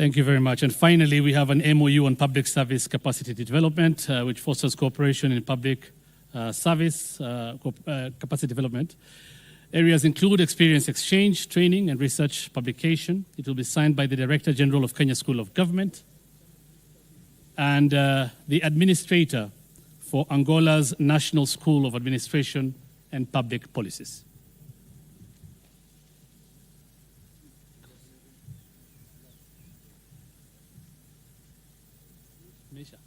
Thank you very much. And finally, we have an MOU on public service capacity development, which fosters cooperation in public service capacity development. Areas include experience exchange, training, and research publication. It will be signed by the Director General of Kenya School of Government and the administrator for Angola's National School of Administration and Public Policies. Misha.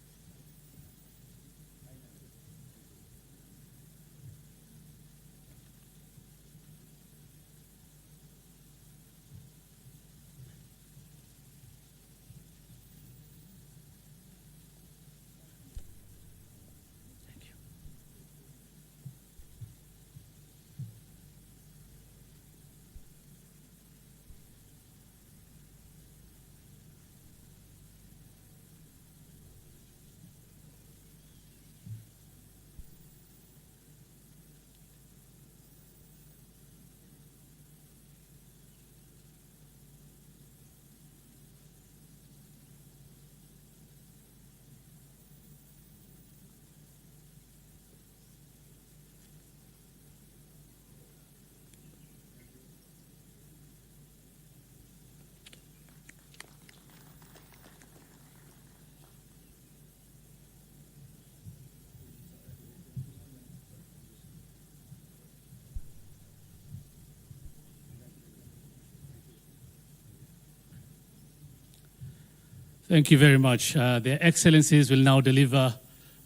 Thank you very much. Their Excellencies will now deliver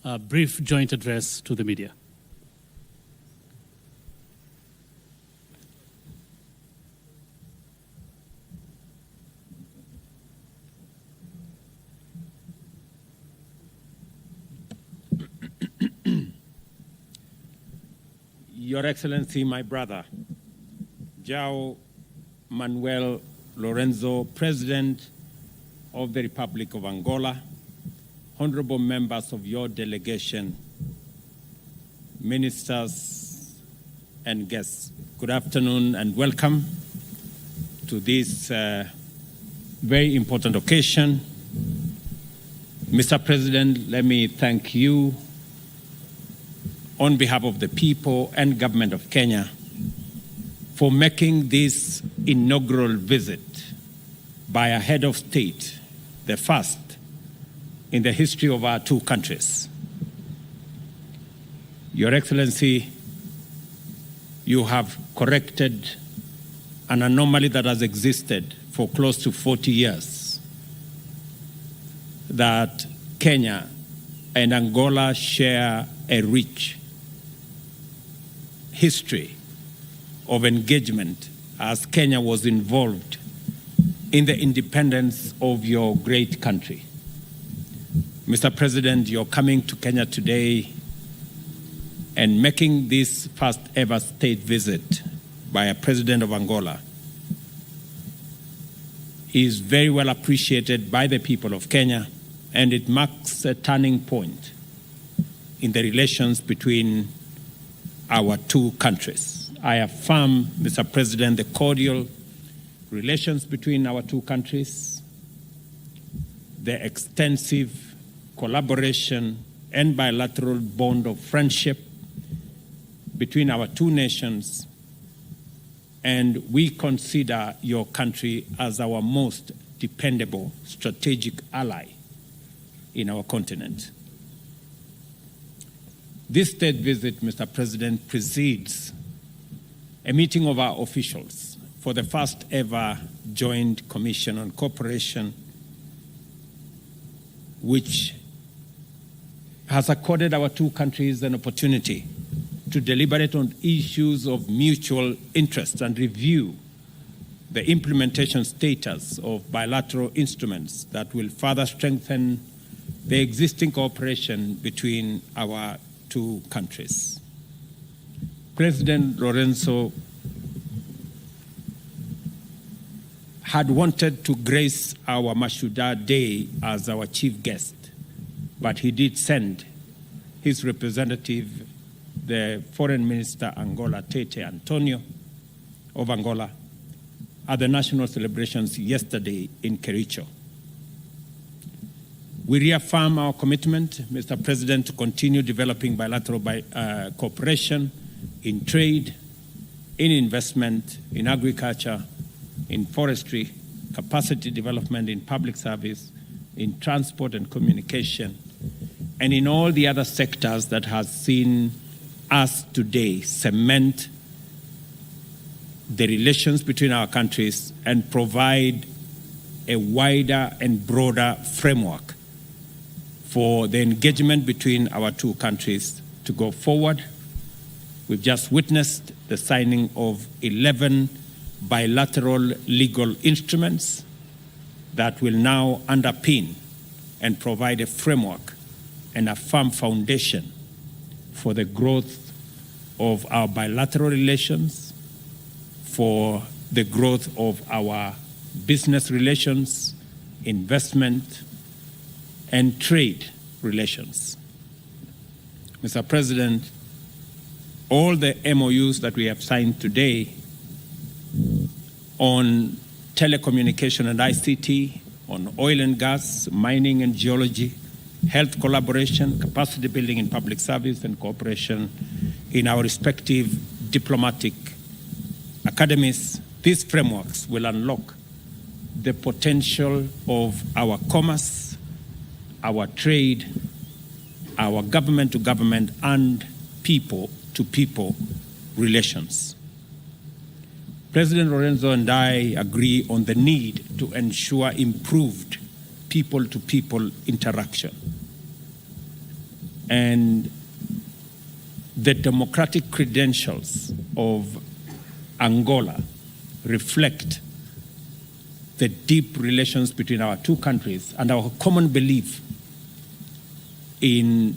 a brief joint address to the media. Your Excellency, my brother, João Manuel Lorenzo, President of the Republic of Angola, honorable members of your delegation, ministers and guests, good afternoon and welcome to this very important occasion. Mr. President, let me thank you on behalf of the people and government of Kenya for making this inaugural visit by a head of state, the first in the history of our two countries. Your Excellency, you have corrected an anomaly that has existed for close to 40 years, that Kenya and Angola share a rich history of engagement as Kenya was involved in the independence of your great country. Mr. President, you're coming to Kenya today and making this first ever state visit by a president of Angola is very well appreciated by the people of Kenya, and it marks a turning point in the relations between our two countries. I affirm, Mr. President, the cordial relations between our two countries, the extensive collaboration and bilateral bond of friendship between our two nations, and we consider your country as our most dependable strategic ally in our continent. This state visit, Mr. President, precedes a meeting of our officials for the first ever Joint Commission on Cooperation, which has accorded our two countries an opportunity to deliberate on issues of mutual interest and review the implementation status of bilateral instruments that will further strengthen the existing cooperation between our two countries. President Lorenzo had wanted to grace our Mashujaa Day as our chief guest, but he did send his representative, the Foreign Minister Angola, Tete Antonio of Angola, at the national celebrations yesterday in Kericho. We reaffirm our commitment, Mr. President, to continue developing bilateral cooperation in trade, in investment, in agriculture, in forestry, capacity development, in public service, in transport and communication, and in all the other sectors that has seen us today cement the relations between our countries and provide a wider and broader framework for the engagement between our two countries to go forward. We've just witnessed the signing of 11 bilateral legal instruments that will now underpin and provide a framework and a firm foundation for the growth of our bilateral relations, for the growth of our business relations, investment, and trade relations. Mr. President, all the MOUs that we have signed today on telecommunication and ICT, on oil and gas, mining and geology, health collaboration, capacity building in public service, and cooperation in our respective diplomatic academies, these frameworks will unlock the potential of our commerce, our trade, our government-to-government and people-to-people relations. President Lorenzo and I agree on the need to ensure improved people-to-people interaction. And the democratic credentials of Angola reflect the deep relations between our two countries and our common belief in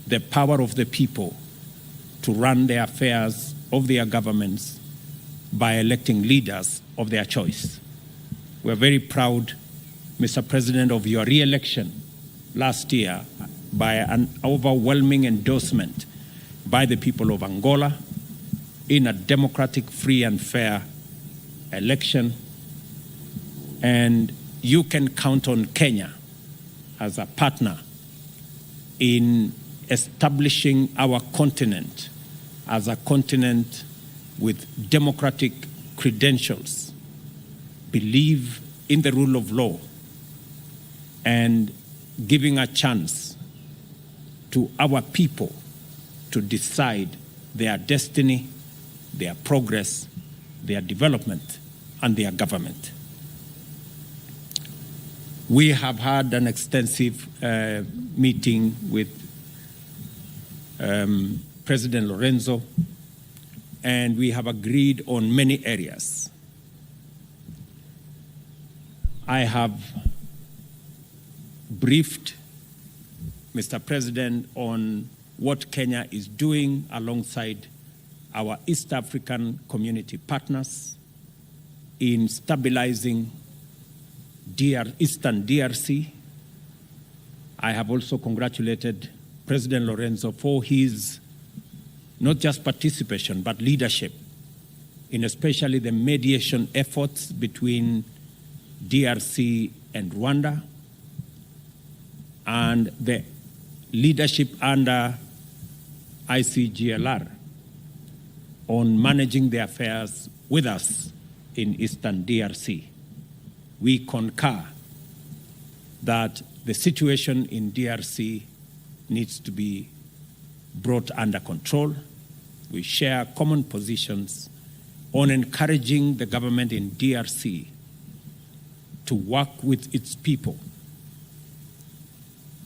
the power of the people to run the affairs of their governments by electing leaders of their choice. We're very proud, Mr. President, of your re-election last year by an overwhelming endorsement by the people of Angola in a democratic, free and fair election. And you can count on Kenya as a partner in establishing our continent as a continent with democratic credentials, believe in the rule of law, and giving a chance to our people to decide their destiny, their progress, their development, and their government. We have had an extensive meeting with President Lorenzo, and we have agreed on many areas. I have briefed Mr. President on what Kenya is doing alongside our East African community partners in stabilizing Eastern DRC. I have also congratulated President Lorenzo for his not just participation, but leadership in especially the mediation efforts between DRC and Rwanda, and the leadership under ICGLR on managing the affairs with us in Eastern DRC. We concur that the situation in DRC needs to be brought under control. We share common positions on encouraging the government in DRC to work with its people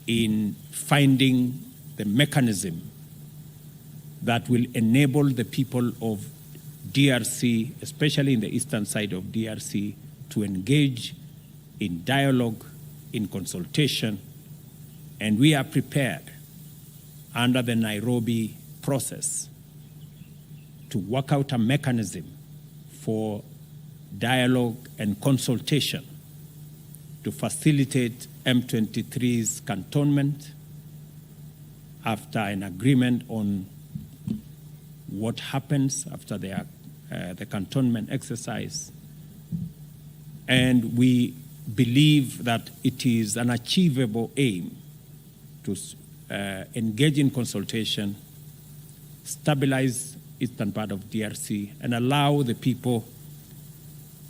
in finding the mechanism that will enable the people of DRC, especially in the eastern side of DRC, to engage in dialogue, in consultation, and we are prepared under the Nairobi process to work out a mechanism for dialogue and consultation to facilitate M23's cantonment after an agreement on what happens after the cantonment exercise. And we believe that it is an achievable aim to engage in consultation, stabilize eastern part of DRC, and allow the people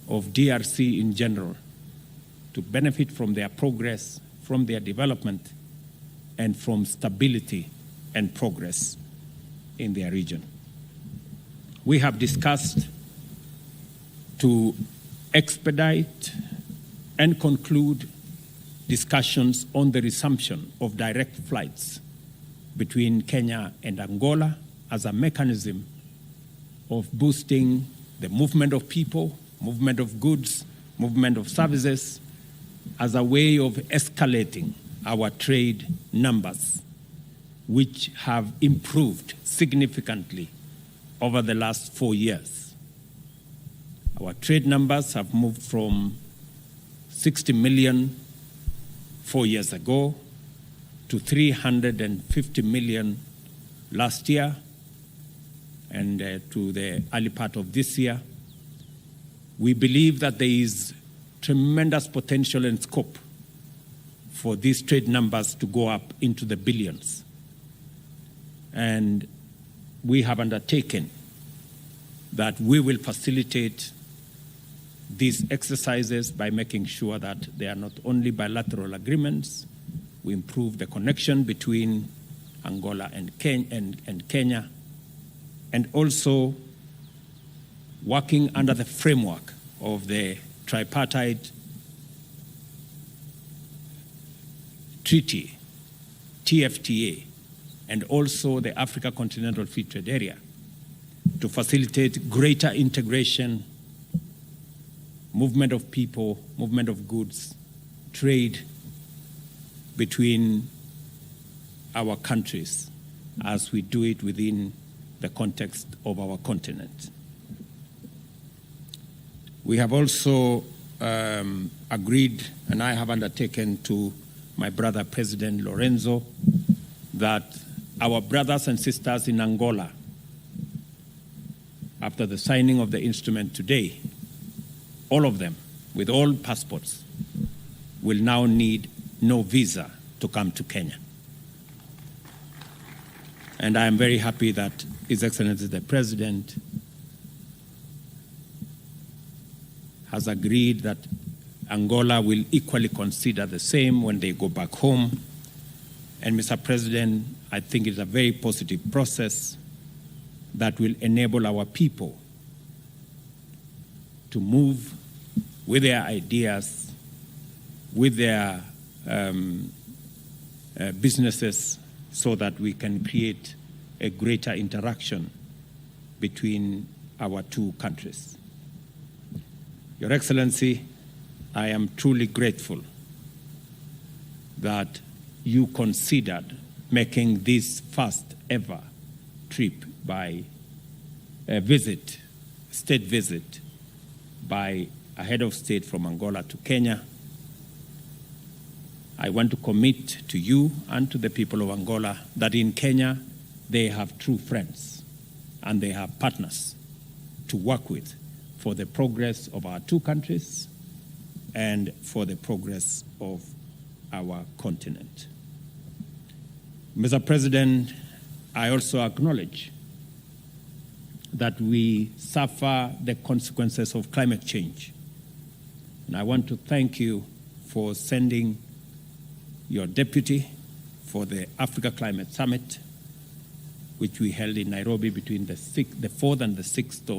of DRC in general to benefit from their progress, from their development, and from stability and progress in their region. We have discussed to expedite and conclude discussions on the resumption of direct flights between Kenya and Angola as a mechanism of boosting the movement of people, movement of goods, movement of services, as a way of escalating our trade numbers, which have improved significantly over the last 4 years. Our trade numbers have moved from 60 million 4 years ago to 350 million last year, and to the early part of this year. We believe that there is tremendous potential and scope for these trade numbers to go up into the billions. And we have undertaken that we will facilitate these exercises by making sure that they are not only bilateral agreements, we improve the connection between Angola and Kenya, and also working under the framework of the tripartite treaty, TFTA, and also the Africa Continental Free Trade Area to facilitate greater integration, movement of people, movement of goods, trade between our countries as we do it within the context of our continent. We have also agreed, and I have undertaken to my brother President Lorenzo, that our brothers and sisters in Angola, after the signing of the instrument today, all of them, with all passports, will now need no visa to come to Kenya. And I am very happy that His Excellency the President has agreed that Angola will equally consider the same when they go back home. And Mr. President, I think it's a very positive process that will enable our people to move with their ideas, with their businesses, so that we can create a greater interaction between our two countries. Your Excellency, I am truly grateful that you considered making this first ever trip by a visit, state visit, by a head of state from Angola to Kenya. I want to commit to you and to the people of Angola that in Kenya they have true friends and they have partners to work with for the progress of our two countries and for the progress of our continent. Mr. President, I also acknowledge that we suffer the consequences of climate change. And I want to thank you for sending your deputy for the Africa Climate Summit, which we held in Nairobi between the 4th and the 6th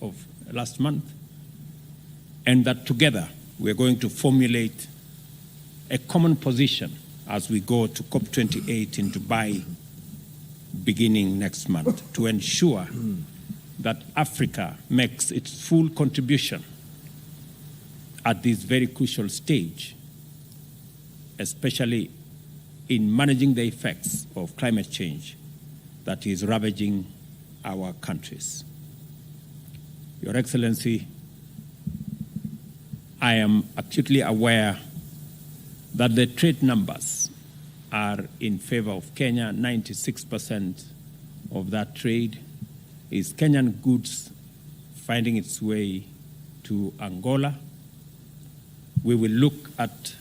of last month, and that together we're going to formulate a common position as we go to COP28 in Dubai beginning next month to ensure that Africa makes its full contribution at this very crucial stage, especially in managing the effects of climate change that is ravaging our countries. Your Excellency, I am acutely aware that the trade numbers are in favor of Kenya. 96% of that trade is Kenyan goods finding its way to Angola. we will look at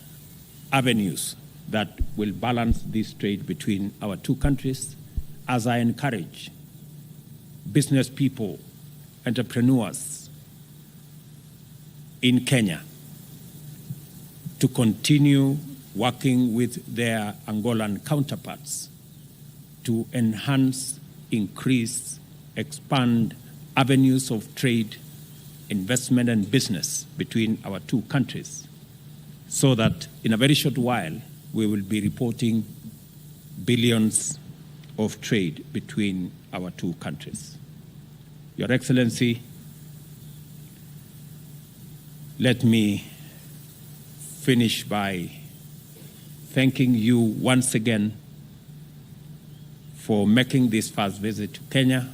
avenues that will balance this trade between our two countries, as I encourage business people, entrepreneurs in Kenya to continue working with their Angolan counterparts to enhance, increase, expand avenues of trade, investment, and business between our two countries, so that in a very short while we will be reporting billions of trade between our two countries. Your Excellency, let me finish by thanking you once again for making this first visit to Kenya,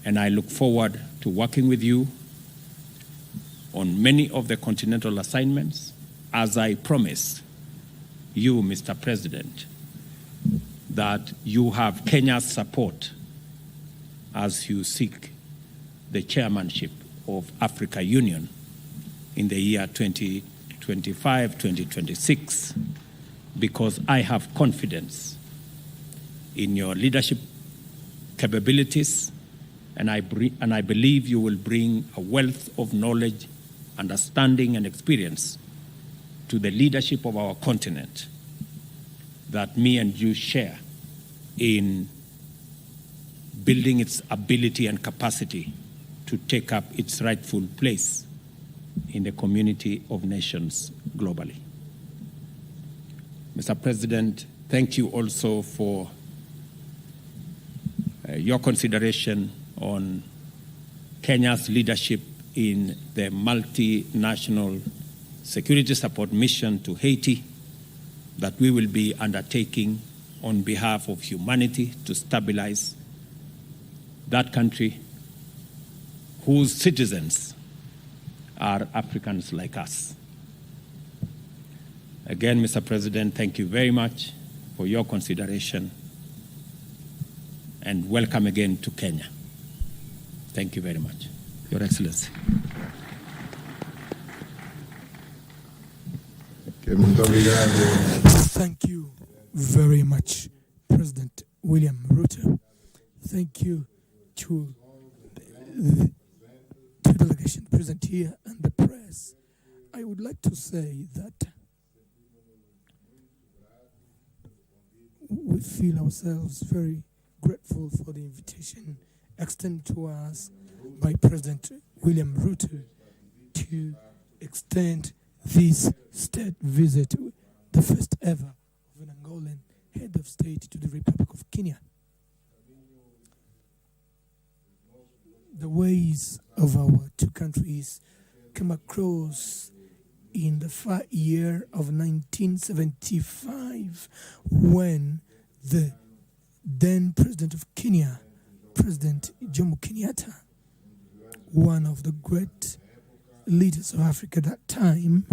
and I look forward to working with you on many of the continental assignments, as I promise you, Mr. President, that you have Kenya's support as you seek the chairmanship of Africa Union in the year 2025-2026, because I have confidence in your leadership capabilities, and I believe you will bring a wealth of knowledge, understanding, and experience to the leadership of our continent that me and you share in building its ability and capacity to take up its rightful place in the community of nations globally. Mr. President, thank you also for your consideration on Kenya's leadership in the multinational security support mission to Haiti that we will be undertaking on behalf of humanity to stabilize that country whose citizens are Africans like us. Again, Mr. President, thank you very much for your consideration, and welcome again to Kenya. Thank you very much, Your Excellency. Thank you very much, President William Ruto. Thank you to the delegation present here and the press. I would like to say that we feel ourselves very grateful for the invitation extended to us by President William Ruto to extend this state visit, the first ever of an Angolan head of state to the Republic of Kenya. The ways of our two countries came across in the far year of 1975, when the then President of Kenya, President Jomo Kenyatta, one of the great leaders of Africa at that time,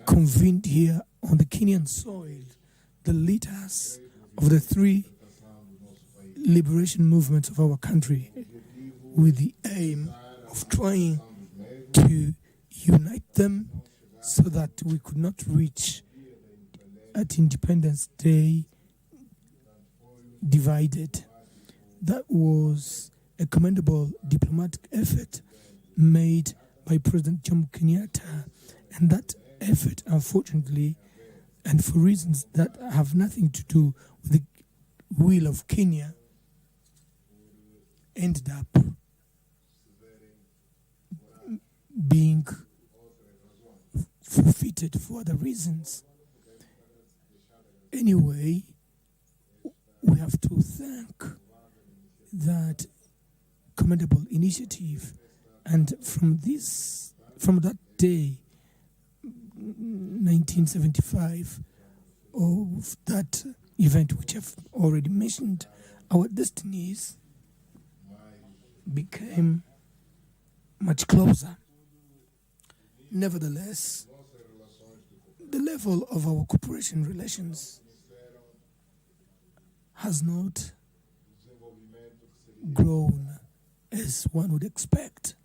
convened here on the Kenyan soil the leaders of the three liberation movements of our country, with the aim of trying to unite them so that we could not reach at Independence Day divided. That was a commendable diplomatic effort made by President Jomo Kenyatta, and that effort, unfortunately, and for reasons that have nothing to do with the will of Kenya, ended up being forfeited for other reasons. Anyway, we have to thank that commendable initiative, and from that day, 1975, of that event which I've already mentioned, our destinies became much closer. Nevertheless, the level of our cooperation relations has not grown as one would expect.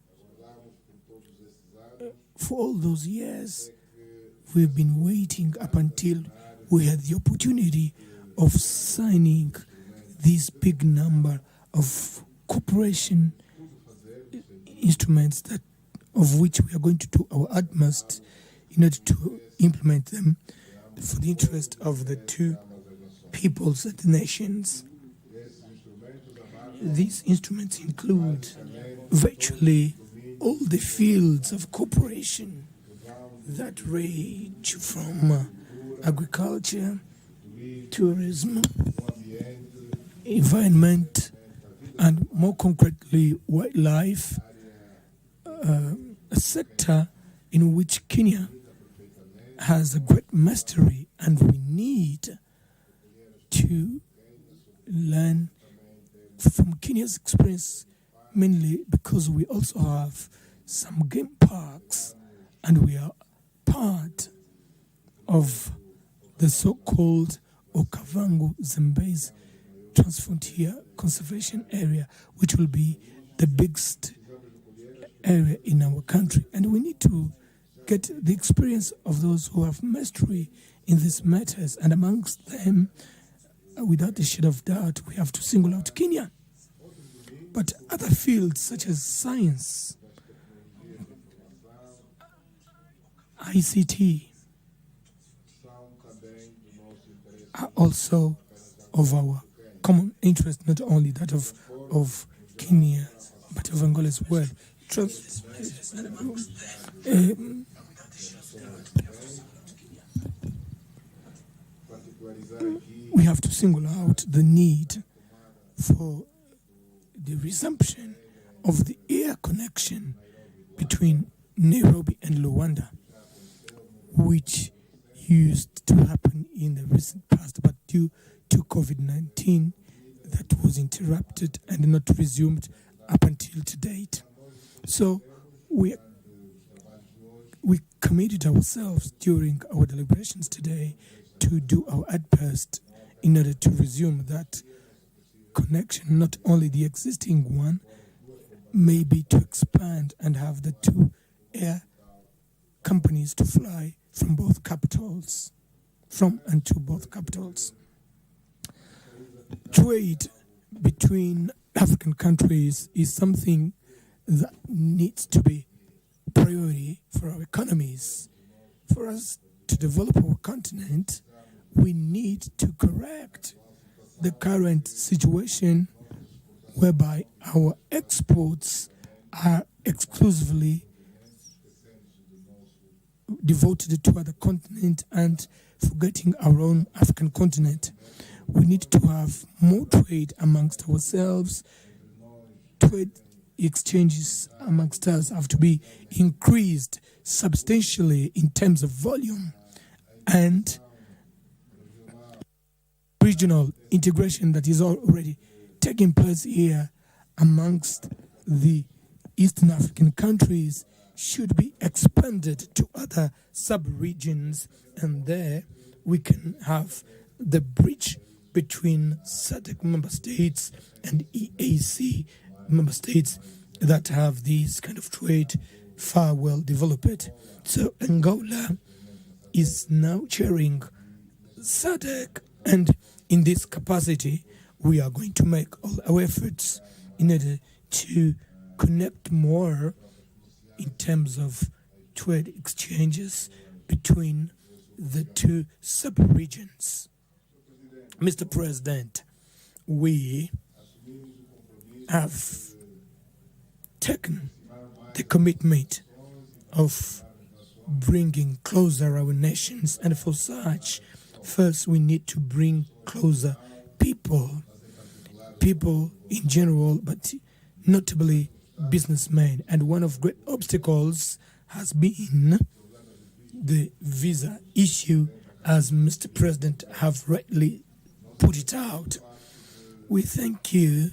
For all those years, we've been waiting up until we had the opportunity of signing this big number of cooperation instruments of which we are going to do our utmost in order to implement them for the interest of the two peoples and the nations. These instruments include virtually all the fields of cooperation that range from agriculture, tourism, environment, and more concretely, wildlife, a sector in which Kenya has a great mastery, and we need to learn from Kenya's experience, mainly because we also have some game parks and we are part of the so-called Okavango Zambezi Transfrontier Conservation Area, which will be the biggest area in our country. And we need to get the experience of those who have mastery in these matters. And amongst them, without a shadow of doubt, we have to single out Kenya. But other fields such as science, ICT, are also of our common interest, not only that of Kenya, but of Angola as well. We have to single out the need for the resumption of the air connection between Nairobi and Luanda, which used to happen in the recent past, but due to COVID-19, that was interrupted and not resumed up until to date. So we committed ourselves during our deliberations today to do our utmost in order to resume that connection, not only the existing one, maybe to expand and have the two air companies to fly from both capitals, from and to both capitals. Trade between African countries is something that needs to be priority for our economies. For us to develop our continent, we need to correct the current situation whereby our exports are exclusively devoted to other continent and forgetting our own African continent. We need to have more trade amongst ourselves. Trade exchanges amongst us have to be increased substantially in terms of volume, and regional integration that is already taking place here amongst the Eastern African countries should be expanded to other sub-regions, and there we can have the bridge between SADC member states and EAC member states that have these kind of trade far well developed. So Angola is now chairing SADC, and in this capacity we are going to make all our efforts in order to connect more in terms of trade exchanges between the two sub-regions. Mr. President, we have taken the commitment of bringing closer our nations, and for such, first we need to bring closer people in general, but notably businessmen. And one of great obstacles has been the visa issue, as Mr. President have rightly put it out. We thank you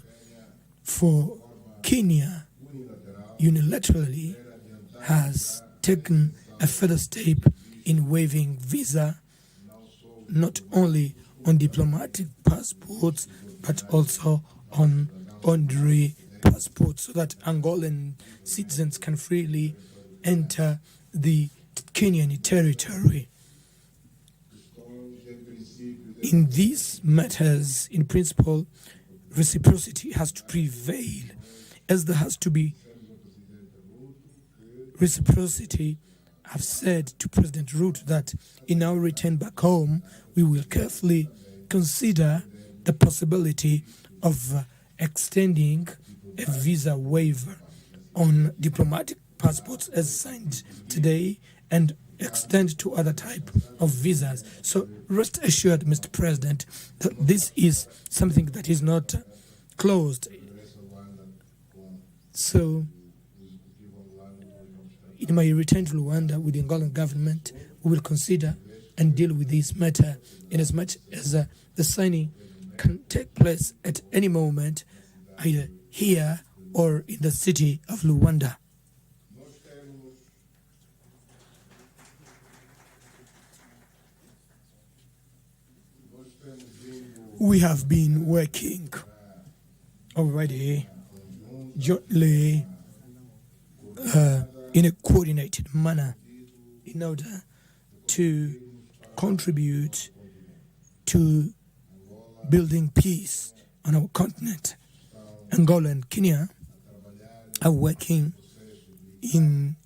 for Kenya unilaterally has taken a further step in waiving visa, not only on diplomatic passports, but also on honorary passports, so that Angolan citizens can freely enter the Kenyan territory. In these matters, in principle, reciprocity has to prevail, as there has to be reciprocity. I've said to President Ruto that in our return back home, we will carefully consider the possibility of extending a visa waiver on diplomatic passports as signed today and extend to other type of visas. So rest assured, Mr. President, that this is something that is not closed. So in my return to Rwanda with the Angolan government, we will consider and deal with this matter in as much as the signing can take place at any moment, either here or in the city of Luanda. We have been working already jointly in a coordinated manner in order to contribute to building peace on our continent. Angola and Kenya are working in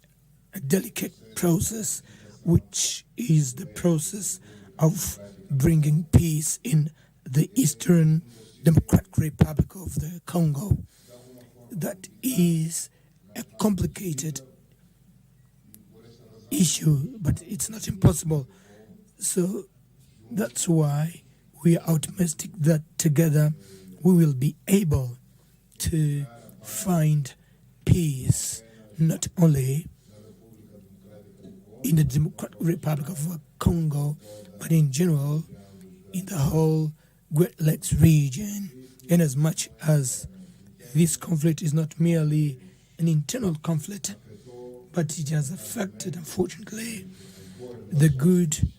a delicate process, which is the process of bringing peace in the Eastern Democratic Republic of the Congo. That is a complicated issue, but it's not impossible. So that's why we are optimistic that together we will be able to find peace, not only in the Democratic Republic of Congo, but in general in the whole Great Lakes region, in as much as this conflict is not merely an internal conflict, but it has affected, unfortunately, the good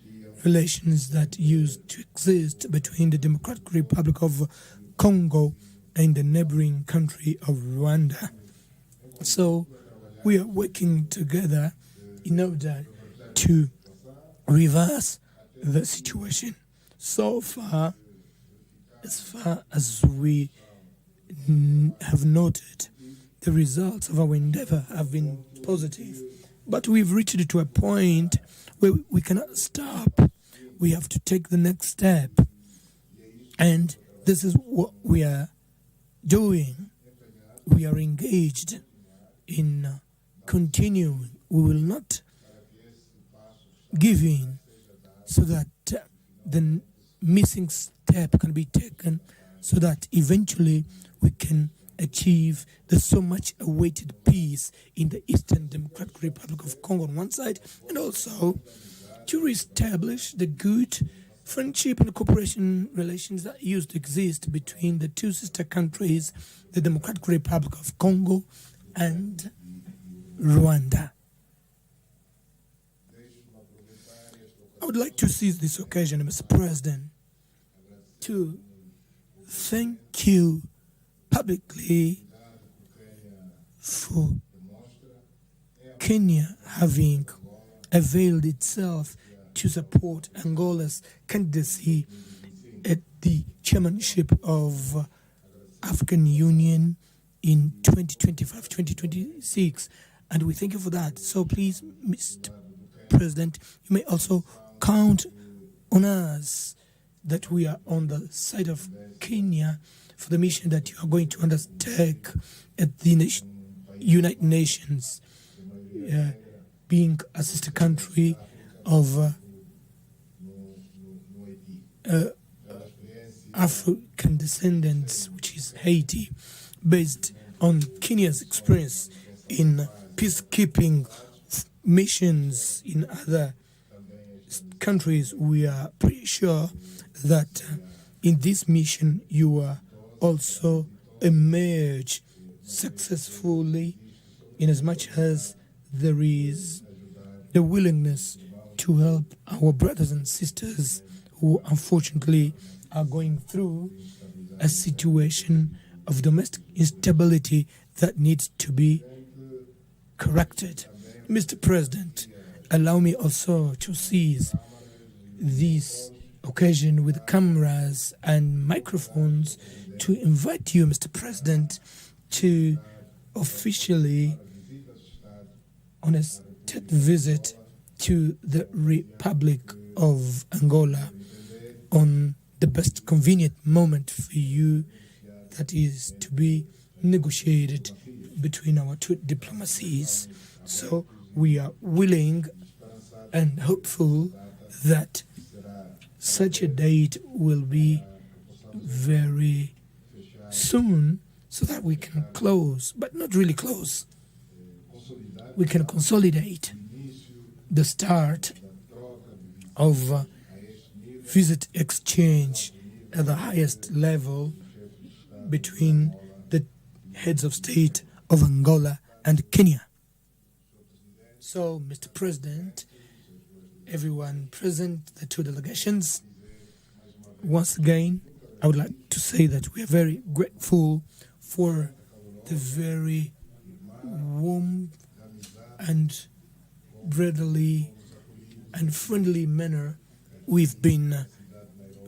relations that used to exist between the Democratic Republic of Congo and the neighboring country of Rwanda. So we are working together in order to reverse the situation. So far as we have noted, the results of our endeavor have been positive, but we've reached to a point where we cannot stop. We have to take the next step, and this is what we are doing. We are engaged in continuing. We will not give in so that the missing step can be taken, so that eventually we can achieve the so much awaited peace in the Eastern Democratic Republic of Congo on one side, and also to reestablish the good friendship and cooperation relations that used to exist between the two sister countries, the Democratic Republic of Congo and Rwanda. I would like to seize this occasion, Mr. President, to thank you publicly for Kenya having availed itself to support Angola's candidacy at the chairmanship of African Union in 2025-2026, and we thank you for that. So please, Mr. President, you may also count on us that we are on the side of Kenya for the mission that you are going to undertake at the United Nations, being a sister country of African descendants, which is Haiti, based on Kenya's experience in peacekeeping missions in other countries. We are pretty sure that in this mission you will also emerge successfully, in as much as there is the willingness to help our brothers and sisters who unfortunately are going through a situation of domestic instability that needs to be corrected. Mr. President, allow me also to seize this occasion with cameras and microphones to invite you, Mr. President, to officially on a state visit to the Republic of Angola on the best convenient moment for you, that is to be negotiated between our two diplomacies. So we are willing and hopeful that such a date will be very soon so that we can close, but not really close. We can consolidate the start of visit exchange at the highest level between the heads of state of Angola and Kenya. So, Mr. President, everyone present, the two delegations, once again, I would like to say that we are very grateful for the very warm and brotherly and friendly manner we've been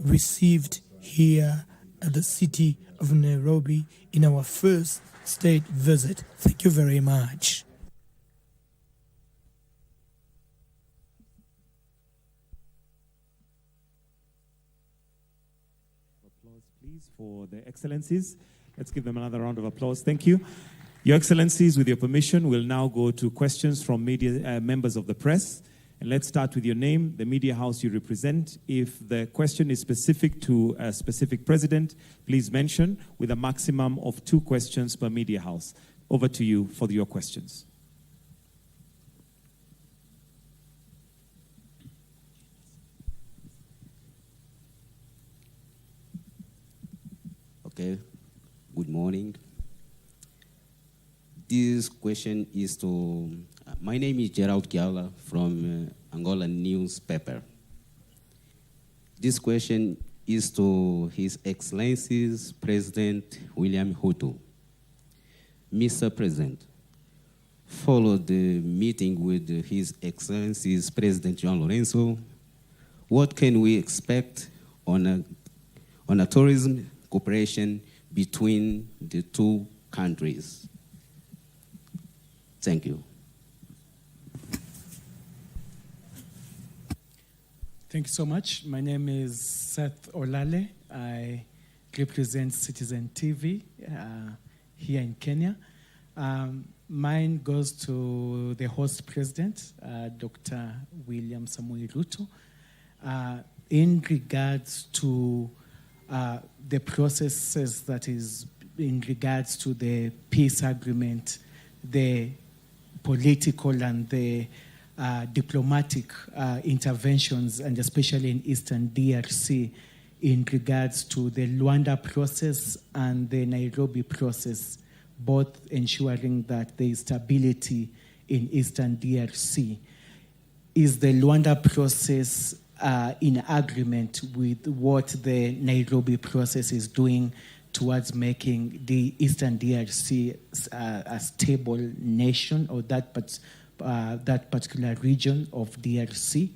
received here at the city of Nairobi in our first state visit. Thank you very much. Applause, please, for the Excellencies. Let's give them another round of applause. Thank you. Your Excellencies, with your permission, we'll now go to questions from media members of the press. And let's start with your name, the media house you represent. If the question is specific to a specific president, please mention, with a maximum of 2 questions per media house. Over to you for your questions. Okay, good morning. This question is to, my name is Gerald Kiala from Angola newspaper. This question is to His Excellencies President William Ruto. Mr. President, follow the meeting with His Excellencies President João Lourenço. What can we expect on a tourism cooperation between the two countries? Thank you. Thank you so much. My name is Seth Olale. I represent Citizen TV here in Kenya. Mine goes to the host president, Dr. William Samoei Ruto, in regards to the processes that is in regards to the peace agreement, the political and the diplomatic interventions, and especially in Eastern DRC, in regards to the Luanda process and the Nairobi process, both ensuring that there is stability in Eastern DRC. Is the Luanda process in agreement with what the Nairobi process is doing towards making the Eastern DRC a stable nation, or that particular region of DRC?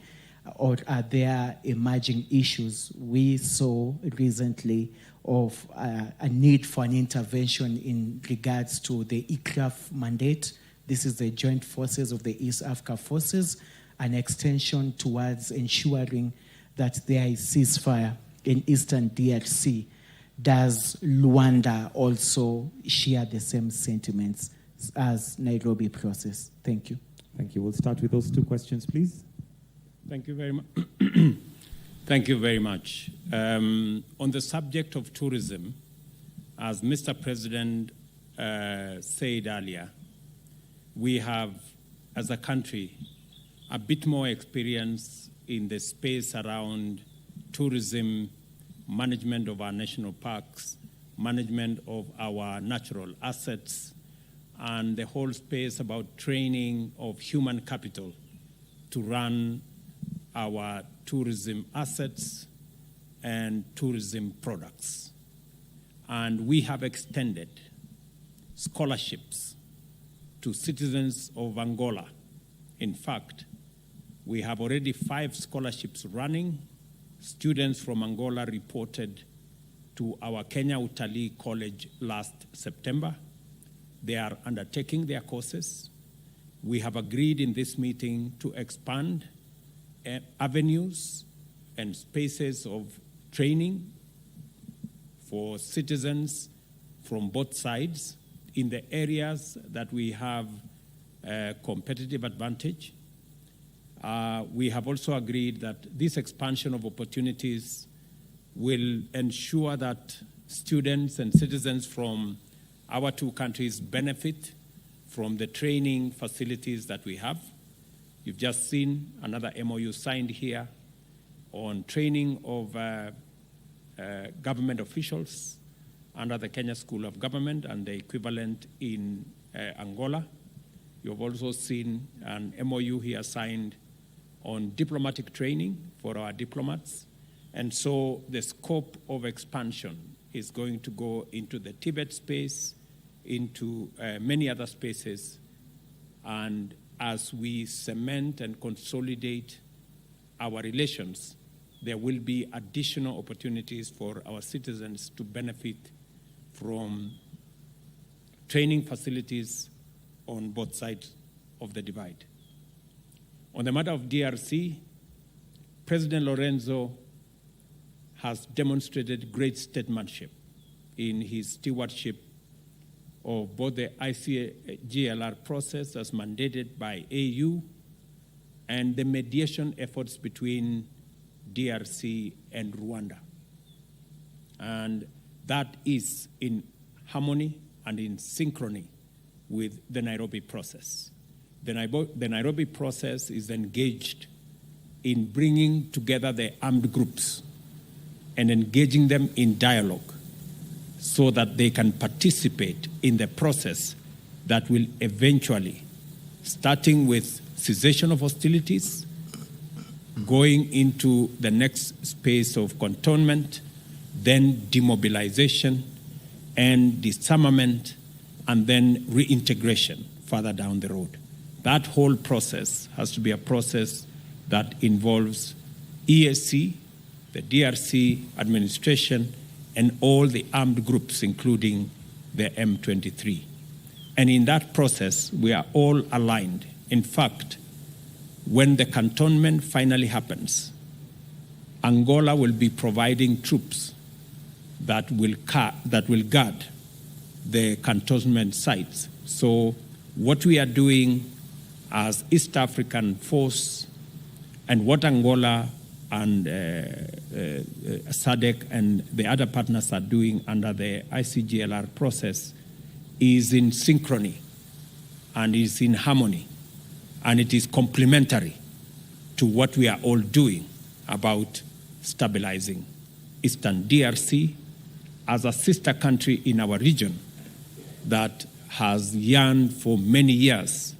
Or are there emerging issues? We saw recently of a need for an intervention in regards to the ICRAF mandate. This is the Joint Forces of the East Africa Forces, an extension towards ensuring that there is ceasefire in Eastern DRC. Does Luanda also share the same sentiments as Nairobi process? Thank you. Thank you. We'll start with those 2 questions, please. Thank you very much. Thank you very much. On the subject of tourism, as Mr. President said earlier, we have, as a country, a bit more experience in the space around tourism, management of our national parks, management of our natural assets, and the whole space about training of human capital to run our tourism assets and tourism products. And we have extended scholarships to citizens of Angola In fact, we have already 5 scholarships running. Students from Angola reported to our Kenya Utalii College last September. They are undertaking their courses. We have agreed in this meeting to expand avenues and spaces of training for citizens from both sides in the areas that we have competitive advantage. We have also agreed that this expansion of opportunities will ensure that students and citizens from our 2 countries benefit from the training facilities that we have. You've just seen another MOU signed here on training of government officials under the Kenya School of Government and the equivalent in Angola. You've also seen an MOU here signed on diplomatic training for our diplomats. And so the scope of expansion is going to go into the Tibet space, into many other spaces. And as we cement and consolidate our relations, there will be additional opportunities for our citizens to benefit from training facilities on both sides of the divide. On the matter of DRC, President Lorenzo has demonstrated great statesmanship in his stewardship of both the ICGLR process as mandated by AU and the mediation efforts between DRC and Rwanda. And that is in harmony and in synchrony with the Nairobi process. The Nairobi process is engaged in bringing together the armed groups and engaging them in dialogue so that they can participate in the process that will eventually, starting with cessation of hostilities, going into the next space of cantonment, then demobilization and disarmament, and then reintegration further down the road. That whole process has to be a process that involves EAC, the DRC administration, and all the armed groups, including the M23. And in that process, we are all aligned. In fact, when the cantonment finally happens, Angola will be providing troops that will guard the cantonment sites. So what we are doing as East African force and what Angola and SADC and the other partners are doing under the ICGLR process is in synchrony and is in harmony, and it is complementary to what we are all doing about stabilizing Eastern DRC as a sister country in our region that has yearned for many years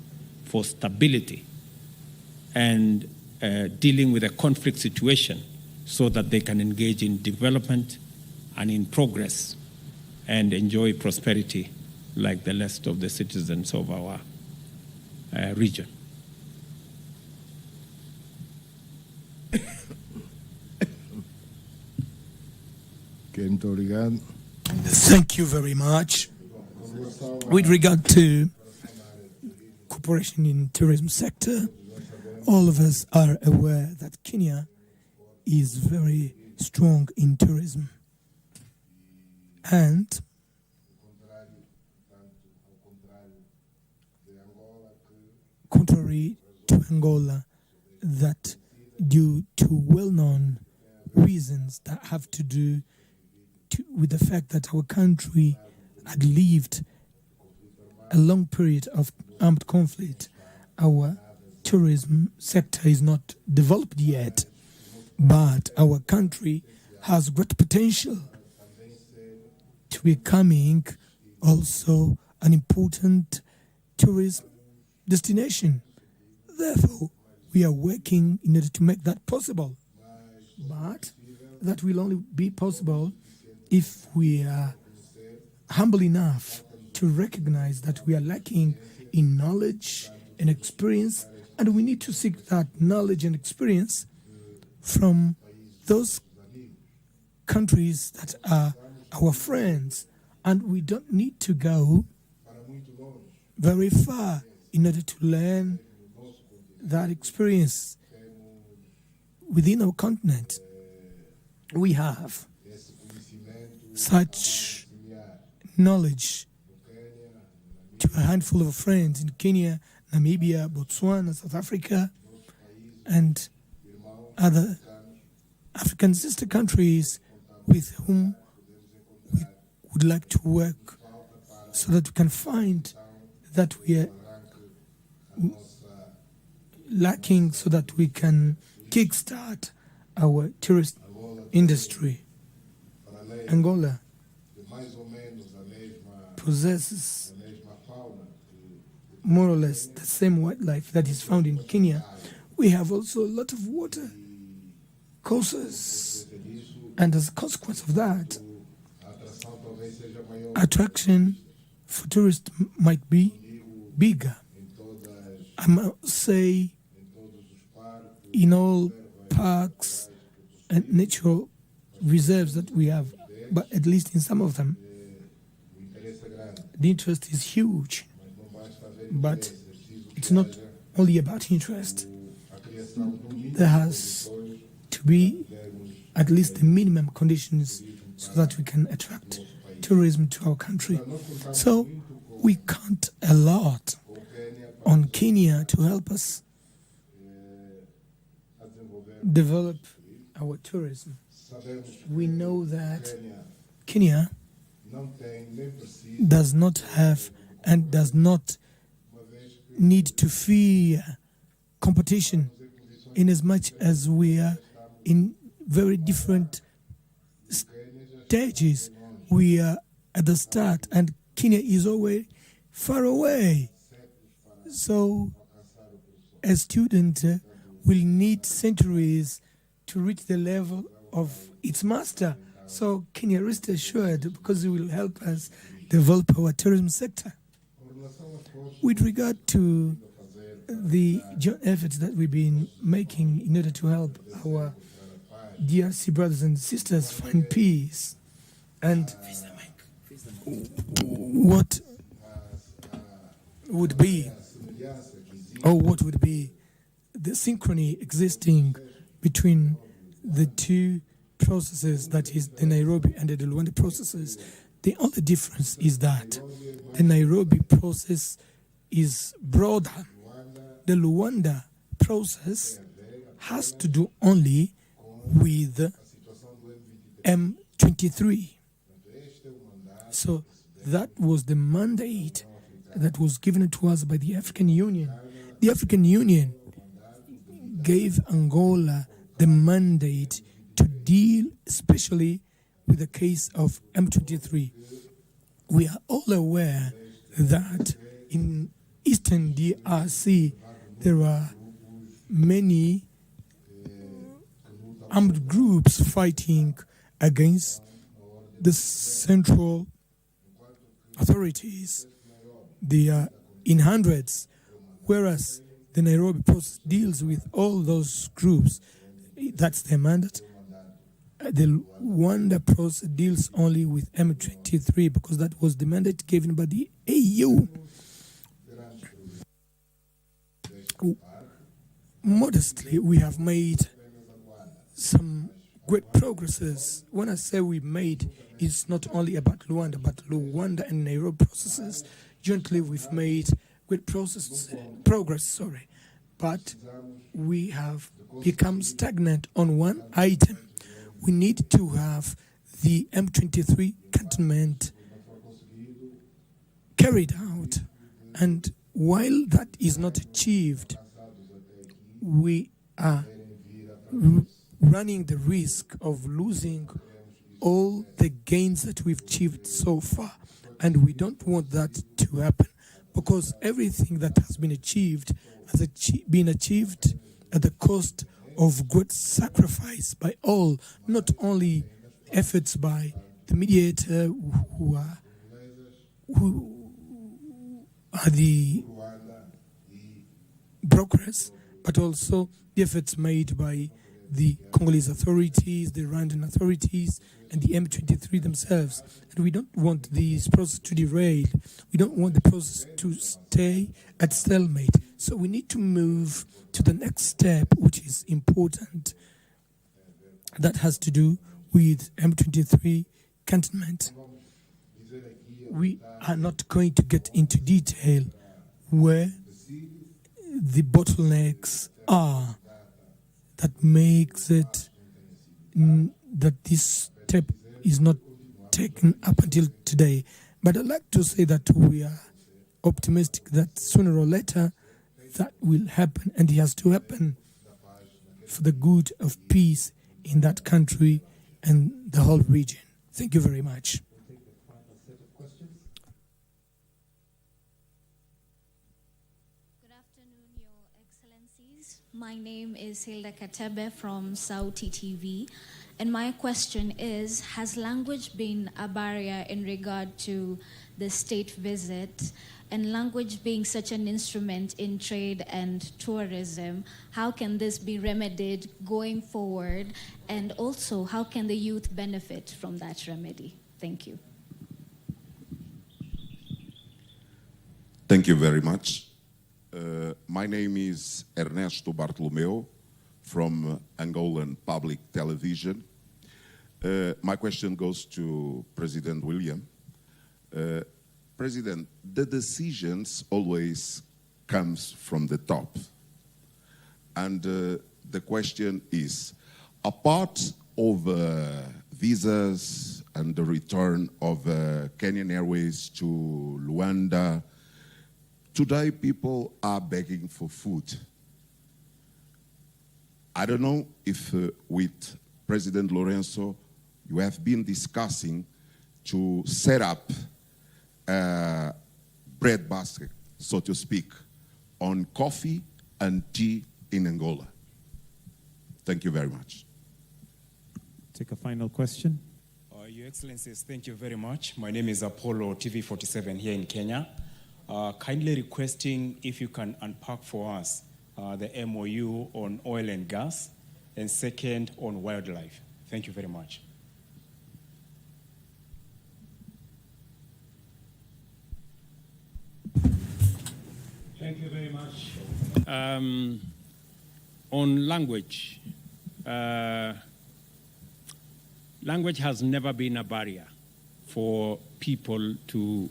for stability and dealing with a conflict situation so that they can engage in development and in progress and enjoy prosperity like the rest of the citizens of our region. Thank you very much. With regard to cooperation in tourism sector, all of us are aware that Kenya is very strong in tourism. And contrary to Angola, that due to well-known reasons that have to do with the fact that our country had lived a long period of armed conflict, our tourism sector is not developed yet, but our country has great potential to becoming also an important tourism destination. Therefore, we are working in order to make that possible. But that will only be possible if we are humble enough to recognize that we are lacking in knowledge and experience And we need to seek that knowledge and experience from those countries that are our friends. And we don't need to go very far in order to learn that experience within our continent. We have such knowledge to a handful of friends in Kenya, Namibia, Botswana, South Africa, and other African sister countries with whom we would like to work so that we can find that we are lacking so that we can kickstart our tourist industry. Angola possesses more or less the same wildlife that is found in Kenya. We have also a lot of water courses, and as a consequence of that, attraction for tourists might be bigger. I must say, in all parks and natural reserves that we have, but at least in some of them, the interest is huge. But it's not only about interest. There has to be at least the minimum conditions so that we can attract tourism to our country. So we count a lot on Kenya to help us develop our tourism. We know that Kenya does not have and does not need to fear competition, in as much as we are in very different stages. We are at the start and Kenya is always far away. So a student will need centuries to reach the level of its master. So Kenya, rest assured, because it will help us develop our tourism sector. With regard to the joint efforts that we've been making in order to help our DRC brothers and sisters find peace, and what would be the synchrony existing between the two processes, that is the Nairobi and the Luanda processes. The only difference is that the Nairobi process is broader. The Luanda process has to do only with M23. So that was the mandate that was given to us by the African Union. The African Union gave Angola the mandate to deal especially with the case of M23. We are all aware that in Eastern DRC there are many armed groups fighting against the central authorities. They are in hundreds, whereas the Nairobi process deals with all those groups. That's their mandate. The Luanda process deals only with M23 because that was the mandate given by the AU. Modestly, we have made some great progresses. When I say we made, it's not only about Luanda, but Luanda and Nairobi processes. Jointly, we've made great progress. But we have become stagnant on one item. We need to have the M23 cantonment carried out. And while that is not achieved, we are running the risk of losing all the gains that we've achieved so far. And we don't want that to happen, because everything that has been achieved has been achieved at the cost of great sacrifice by all, not only efforts by the mediator who are progress, but also the efforts made by the Congolese authorities, the Rwandan authorities, and the M23 themselves. And we don't want this process to derail. We don't want the process to stay at stalemate. So we need to move to the next step, which is important. That has to do with M23 cantonment. We are not going to get into detail where the bottlenecks are that makes it that this step is not taken up until today. But I'd like to say that we are optimistic that sooner or later that will happen, and it has to happen for the good of peace in that country and the whole region. Thank you very much. My name is Hilda Katebe from Sauti TV, and my question is, has language been a barrier in regard to the state visit? And language being such an instrument in trade and tourism, how can this be remedied going forward? And also, how can the youth benefit from that remedy? Thank you. Thank you very much. My name is Ernesto Bartolomeu from Angolan Public Television. My question goes to President William. President, the decisions always comes from the top. And the question is, apart of visas and the return of Kenyan Airways to Luanda, today people are begging for food. I don't know if with President Lorenzo, you have been discussing to set up a bread basket, so to speak, on coffee and tea in Angola. Thank you very much. Take a final question. Your Excellencies, thank you very much. My name is Apollo TV47 here in Kenya. Kindly requesting if you can unpack for us the MOU on oil and gas, and second on wildlife. Thank you very much. Thank you very much. On language, language has never been a barrier for people to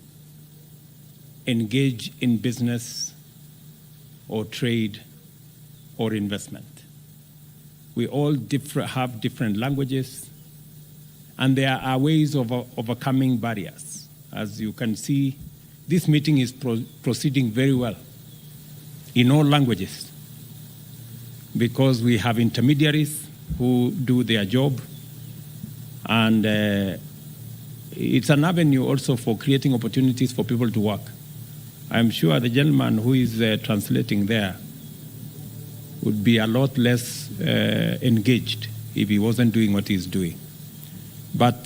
engage in business or trade or investment. We all have different languages, and there are ways of overcoming barriers. As you can see, this meeting is proceeding very well in all languages, because we have intermediaries who do their job, and it's an avenue also for creating opportunities for people to work. I'm sure the gentleman who is translating there would be a lot less engaged if he wasn't doing what he's doing. But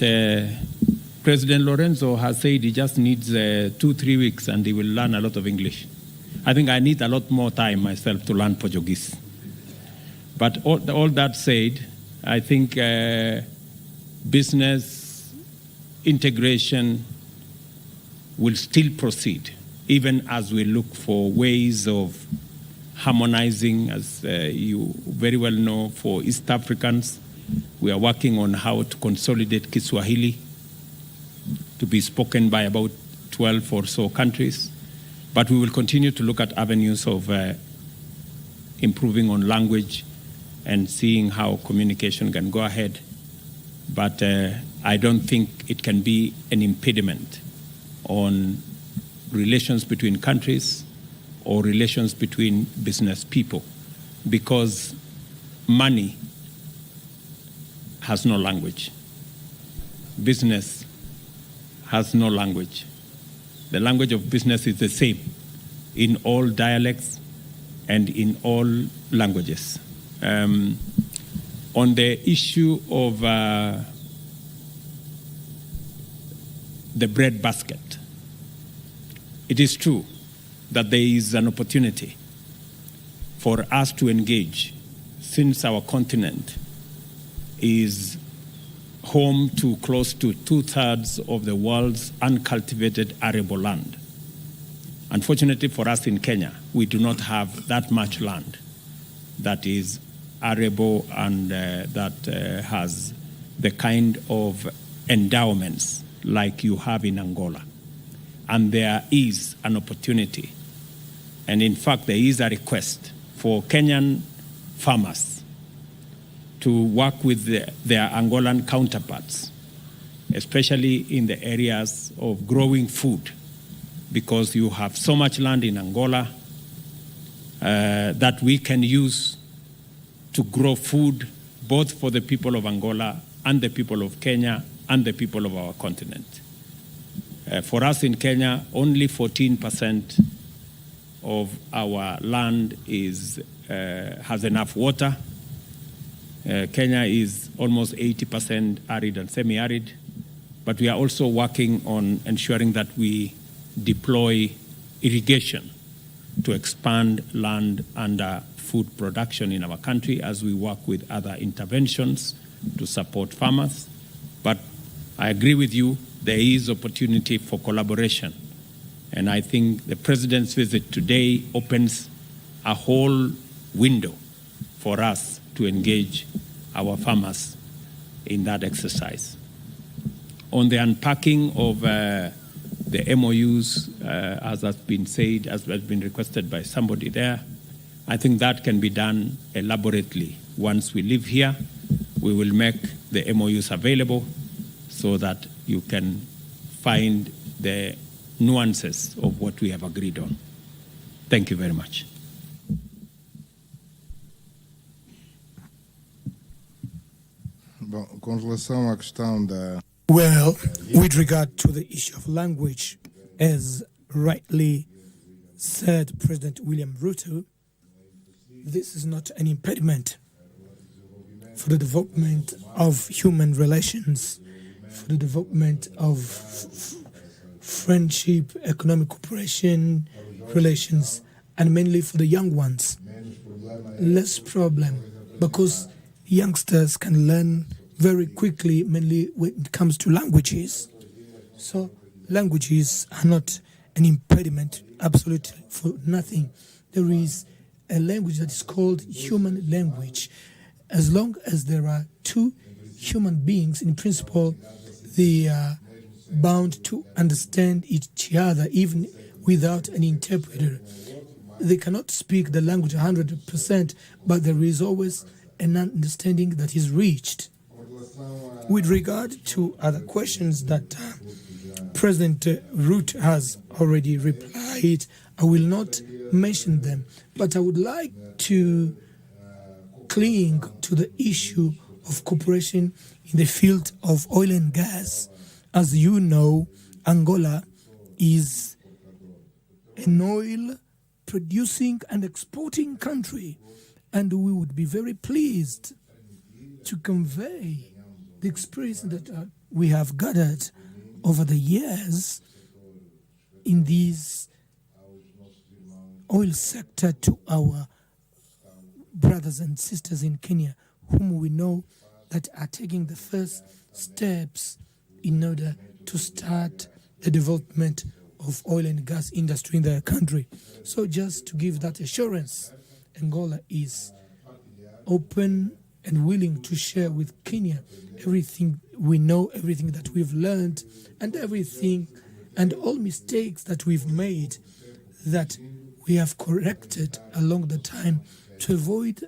President Lorenzo has said he just needs 2-3 weeks and he will learn a lot of English. I think I need a lot more time myself to learn Portuguese. But all that said, I think business integration will still proceed, even as we look for ways of harmonizing. As you very well know, for East Africans, we are working on how to consolidate Kiswahili to be spoken by about 12 or so countries. But we will continue to look at avenues of improving on language and seeing how communication can go ahead. But I don't think it can be an impediment on relations between countries or relations between business people, because money has no language. Business has no language. The language of business is the same in all dialects and in all languages. On the issue of the bread basket, it is true that there is an opportunity for us to engage, since our continent is home to close to 2/3 of the world's uncultivated arable land. Unfortunately for us in Kenya, we do not have that much land that is arable and that has the kind of endowments like you have in Angola. And there is an opportunity. And in fact, there is a request for Kenyan farmers to work with their Angolan counterparts, especially in the areas of growing food, because you have so much land in Angola that we can use to grow food both for the people of Angola and the people of Kenya and the people of our continent. For us in Kenya, only 14% of our land has enough water. Kenya is almost 80% arid and semi-arid, but we are also working on ensuring that we deploy irrigation to expand land under food production in our country as we work with other interventions to support farmers. But I agree with you, there is opportunity for collaboration. And I think the President's visit today opens a whole window for us to engage our farmers in that exercise. On the unpacking of the MOUs, as has been said, as has been requested by somebody there, I think that can be done elaborately. Once we live here, we will make the MOUs available so that you can find the nuances of what we have agreed on. Thank you very much. Bom, com relação à questão da... Well, with regard to the issue of language, as rightly said President William Ruto, this is not an impediment for the development of human relations, for the development of friendship, economic cooperation, relations, and mainly for the young ones. Less problem, because youngsters can learn very quickly, mainly when it comes to languages. So languages are not an impediment, absolutely, for nothing. There is a language that is called human language. As long as there are two human beings, in principle, they are bound to understand each other, even without an interpreter. They cannot speak the language 100%, but there is always an understanding that is reached. With regard to other questions that President Ruto has already replied, I will not mention them, but I would like to cling to the issue of cooperation in the field of oil and gas. As you know, Angola is an oil producing and exporting country, and we would be very pleased to convey the experience that we have gathered over the years in this oil sector to our brothers and sisters in Kenya, whom we know that are taking the first steps in order to start the development of oil and gas industry in their country. So just to give that assurance, Angola is open and willing to share with Kenya everything we know, everything that we've learned, and everything and all mistakes that we've made that we have corrected along the time to avoid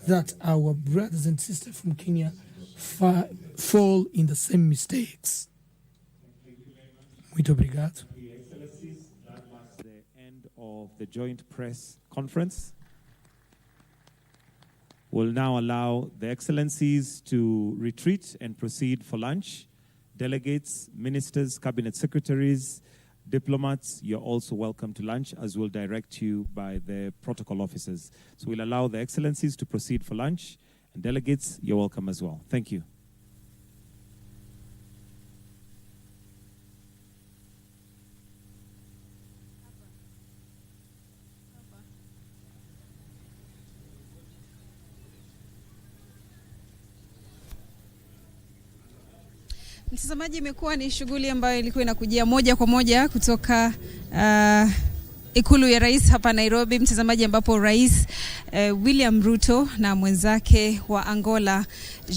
that our brothers and sisters from Kenya fall in the same mistakes. Muito obrigado. Excellencies, that was the end of the joint press conference. We'll now allow the Excellencies to retreat and proceed for lunch. Delegates, ministers, cabinet secretaries, diplomats, you're also welcome to lunch, as we'll direct you by the protocol officers. So we'll allow the Excellencies to proceed for lunch, and delegates, you're welcome as well. Thank you. Mtazamaji, imekuwa ni shughuli ambayo ilikuwa inakujia moja kwa moja kutoka Ikulu ya Rais hapa Nairobi, mtazamaji, ambapo Rais William Ruto na mwenzake wa Angola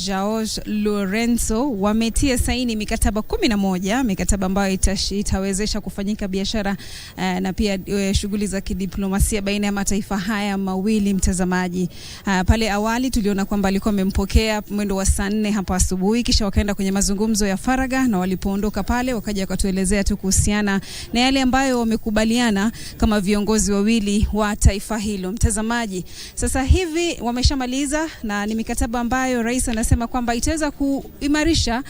Joao Lourenço wametia saini mikataba 11, mikataba ambayo itawezesha kufanyika biashara na pia shughuli za kidiplomasia baina ya mataifa haya mawili, mtazamaji. Pale awali tuliona kwamba alikuwa amempokea mwendo wa saa 4 hapa asubuhi, kisha wakaenda kwenye mazungumzo ya faragha, na walipoondoka pale wakaja wakatuelezea tu kuhusiana na yale ambayo wamekubaliana kama viongozi wawili wa taifa hilo, mtazamaji. Sasa hivi wameshamaliza, na ni mikataba ambayo rais anasema kwamba itaweza kuimarisha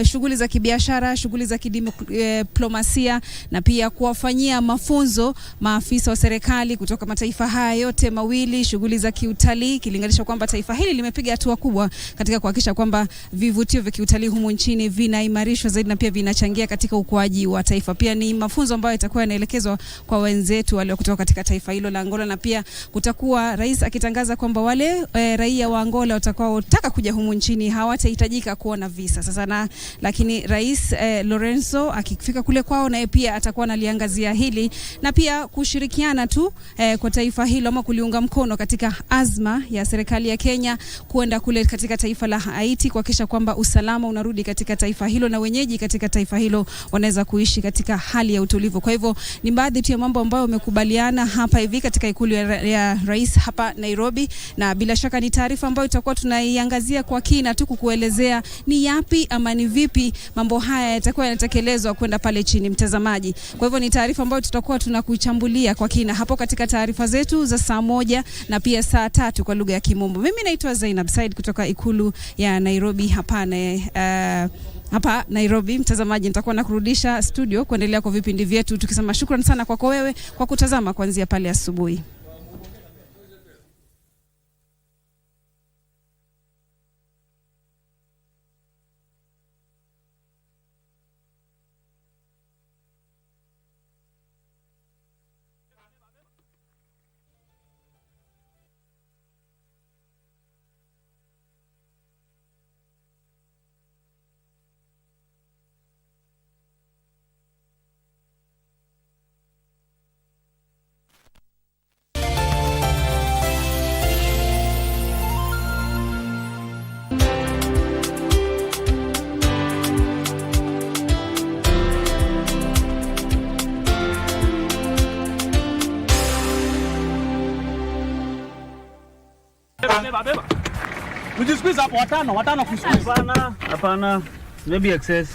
shughuli za kibiashara, shughuli za kidiplomasia, na pia kuwafanyia mafunzo maafisa wa serikali kutoka mataifa haya yote mawili, shughuli za kiutalii, kilinganisha kwamba taifa hili limepiga hatua kubwa katika kuhakikisha kwamba vivutio vya kiutalii humu nchini vinaimarishwa zaidi na pia vinachangia katika ukuaji wa taifa. Pia ni mafunzo ambayo itakuwa yanaelekezwa kwa wenzetu wale kutoka katika taifa hilo la Angola, na pia kutakuwa rais akitangaza kwamba wale raia wa Angola watakaotaka kuja humu nchini hawatahitajika kuona visa sasa, lakini Rais Lourenço akifika kule kwao naye pia atakuwa analiangazia hili na pia kushirikiana tu kwa taifa hilo ama kuliunga mkono katika azma ya serikali ya Kenya kuenda kule katika taifa la Haiti kuhakikisha kwamba usalama unarudi katika taifa hilo na wenyeji katika taifa hilo wanaweza kuishi katika hali ya utulivu. Kwa hivyo ni baadhi tu ya mambo ambayo wamekubaliana hapa hivi katika ikulu ya rais hapa Nairobi, na bila shaka ni taarifa ambayo tutakuwa tunaiangazia kwa kina tu kukuelezea ni yapi ama ni vipi mambo haya yatakuwa yanatekelezwa kwenda pale chini, mtazamaji. Kwa hivyo ni taarifa ambayo tutakuwa tunakuchambulia kwa kina hapo katika taarifa zetu za saa 1 na pia saa 3 kwa lugha ya Kimombo. Mimi naitwa Zainab Said kutoka ikulu ya Nairobi hapa Nairobi, mtazamaji. Nitakuwa nakurudisha studio kuendelea kwa vipindi vyetu, tukisema shukrani sana kwako wewe kwa kutazama kuanzia pale asubuhi. Mjisqueeze hapo watano kusqueeze. Hapana, maybe excess.